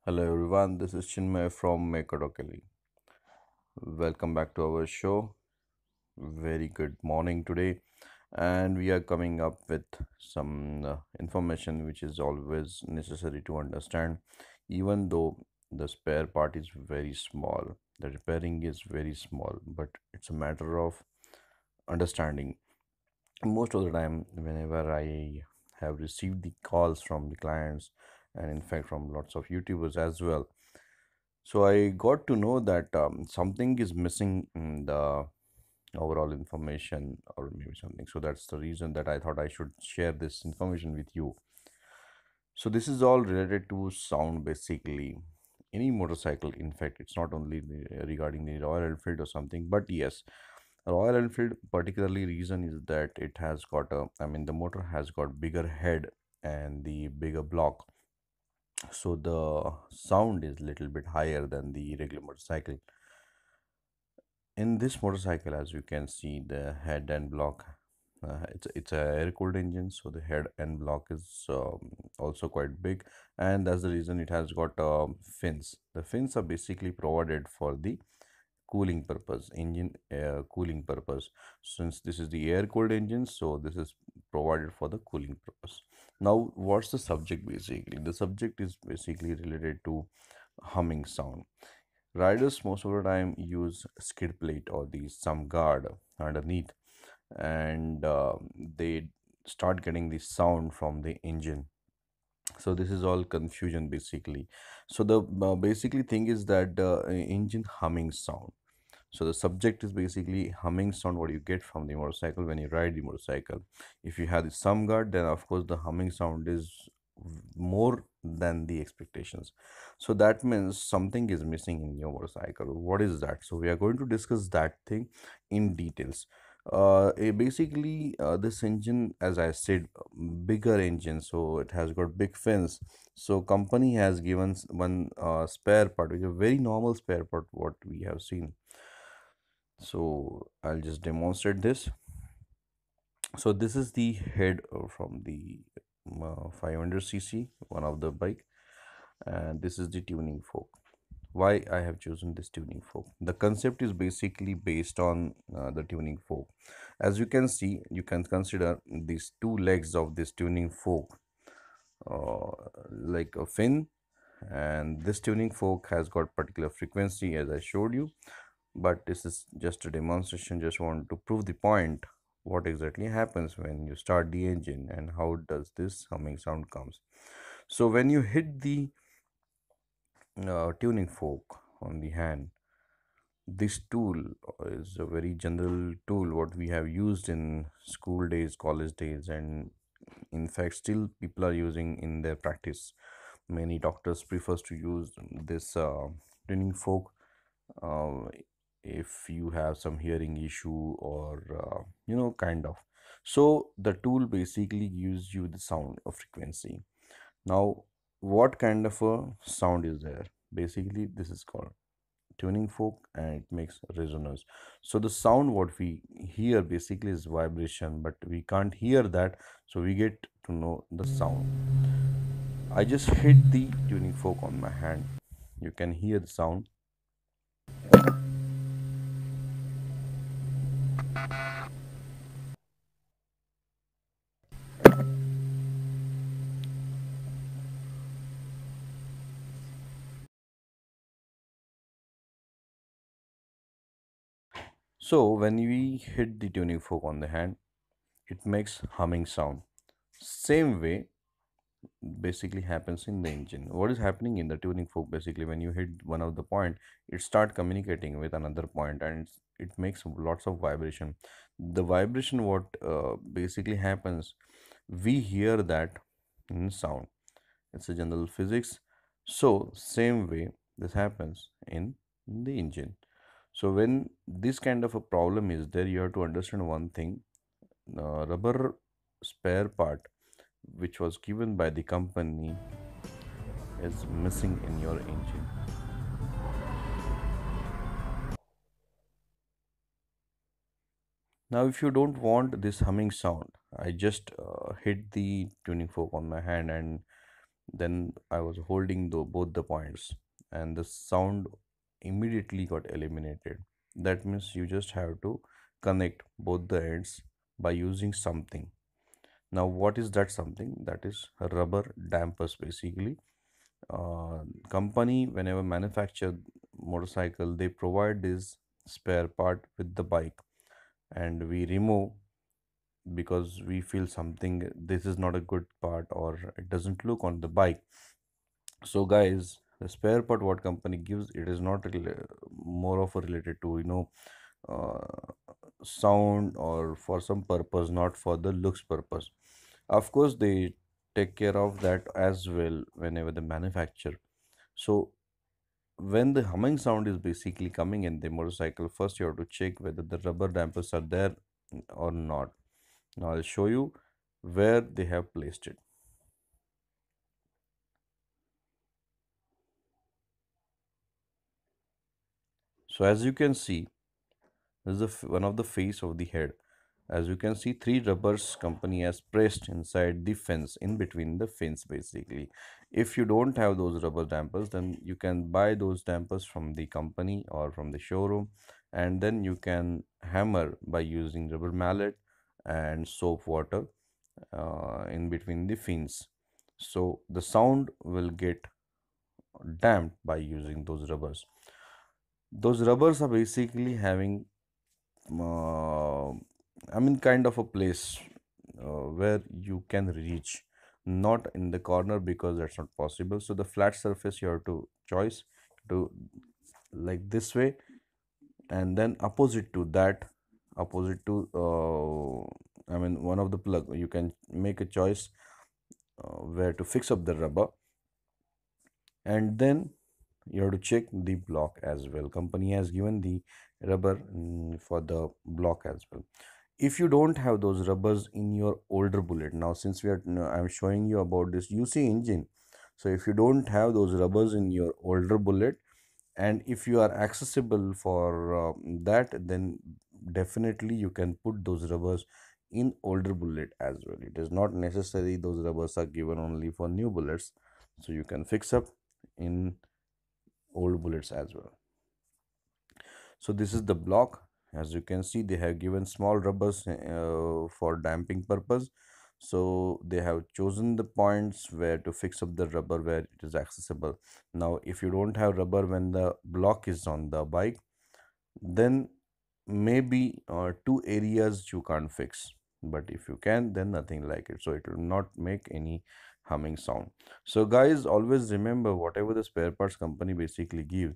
Hello everyone, this is Chinmay from Mekadokali. Welcome back to our show. Very good morning today, and we are coming up with some information which is always necessary to understand, even though the spare part is very small, the repairing is very small, but it's a matter of understanding. Most of the time, whenever I have received the calls from the clients, and in fact from lots of YouTubers as well, so I got to know that something is missing in the overall information or maybe something. So that's the reason that I thought I should share this information with you. So this is all related to sound basically. Any motorcycle, in fact, it's not only regarding the Royal Enfield or something, but yes, Royal Enfield particularly reason is that it has got the motor has got bigger head and the bigger block, so the sound is little bit higher than the regular motorcycle. In this motorcycle, as you can see, the head and block, it's a air cooled engine, so the head and block is also quite big, and that's the reason it has got fins. The fins are basically provided for the cooling purpose, engine cooling purpose. Since this is the air cooled engine, so this is provided for the cooling purpose. Now what's the subject? Basically the subject is basically related to humming sound. Riders most of the time use skid plate or the some guard underneath, and they start getting the sound from the engine. So this is all confusion basically. So the basically thing is that engine humming sound. So the subject is basically humming sound, what you get from the motorcycle when you ride the motorcycle. If you have the some guard, then of course the humming sound is more than the expectations. So that means something is missing in your motorcycle. What is that? So we are going to discuss that thing in details. Basically, this engine, as I said, bigger engine, so it has got big fins. So company has given one spare part, which is a very normal spare part, what we have seen. So I'll just demonstrate this. So this is the head from the 500cc, one of the bike, and this is the tuning fork. Why I have chosen this tuning fork? The concept is basically based on the tuning fork. As you can see, you can consider these two legs of this tuning fork uh, like a fin, and this tuning fork has got particular frequency as I showed you, but this is just a demonstration. Just want to prove the point what exactly happens when you start the engine and how does this humming sound comes. So when you hit the tuning fork on the hand, this tool is a very general tool what we have used in school days, college days, and in fact still people are using in their practice. Many doctors prefers to use this tuning fork uh, if you have some hearing issue or kind of. So the tool basically gives you the sound of frequency. Now what kind of a sound is there? Basically this is called tuning fork, and it makes resonance. So the sound what we hear basically is vibration, but we can't hear that, so we get to know the sound. I just hit the tuning fork on my hand, you can hear the sound. So when we hit the tuning fork on the hand, it makes humming sound. Same way basically happens in the engine. What is happening in the tuning fork? Basically when you hit one of the point, it start communicating with another point, and it makes lots of vibration. The vibration what basically happens, we hear that in sound. It's a general physics. So same way this happens in the engine. So when this kind of a problem is there, you have to understand one thing. Rubber spare part which was given by the company is missing in your engine. Now if you don't want this humming sound, I just hit the tuning fork on my hand, and Then I was holding both the points, and the sound immediately got eliminated. That means you just have to connect both the ends by using something. Now, what is that something? That is rubber dampers basically. Company whenever manufacture motorcycle, they provide this spare part with the bike, and we remove because we feel something this is not a good part or it doesn't look on the bike. So guys, the spare part what company gives, it is not more of a related to sound or for some purpose, not for the looks purpose. Of course they take care of that as well whenever they manufacture. So when the humming sound is basically coming in the motorcycle, first you have to check whether the rubber dampers are there or not. Now I'll show you where they have placed it. So as you can see, this is one of the face of the head. As you can see, three rubbers company has pressed inside the fence, in between the fence basically. If you don't have those rubber dampers, then you can buy those dampers from the company or from the showroom, and then you can hammer by using rubber mallet and soap water in between the fins. So the sound will get damped by using those rubbers. Those rubbers are basically having kind of a place where you can reach, not in the corner because that's not possible. So the flat surface you have to choice to like this way, and then opposite to that, opposite to one of the plug, you can make a choice where to fix up the rubber, and then you have to check the block as well. Company has given the rubber for the block as well. If you don't have those rubbers in your older bullet, now since we are I'm showing you about this UC engine, so if you don't have those rubbers in your older bullet, and if you are accessible for that, then definitely you can put those rubbers in older bullet as well. It is not necessary those rubbers are given only for new bullets, so you can fix up in old bullets as well. So this is the block. As you can see, they have given small rubbers for damping purpose. So they have chosen the points where to fix up the rubber where it is accessible. Now if you don't have rubber when the block is on the bike, then maybe two areas you can't fix, but if you can, then nothing like it, so it will not make any humming sound. So guys, always remember whatever the spare parts company basically give,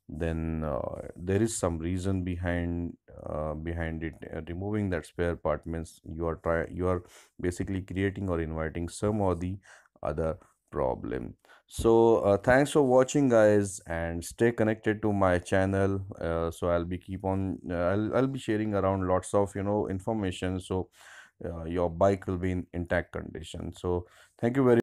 then there is some reason behind it. Removing that spare part means you are basically creating or inviting some or the other problem. So thanks for watching guys, and stay connected to my channel. So I'll be keep on I'll be sharing around lots of information, so your bike will be in intact condition. So thank you very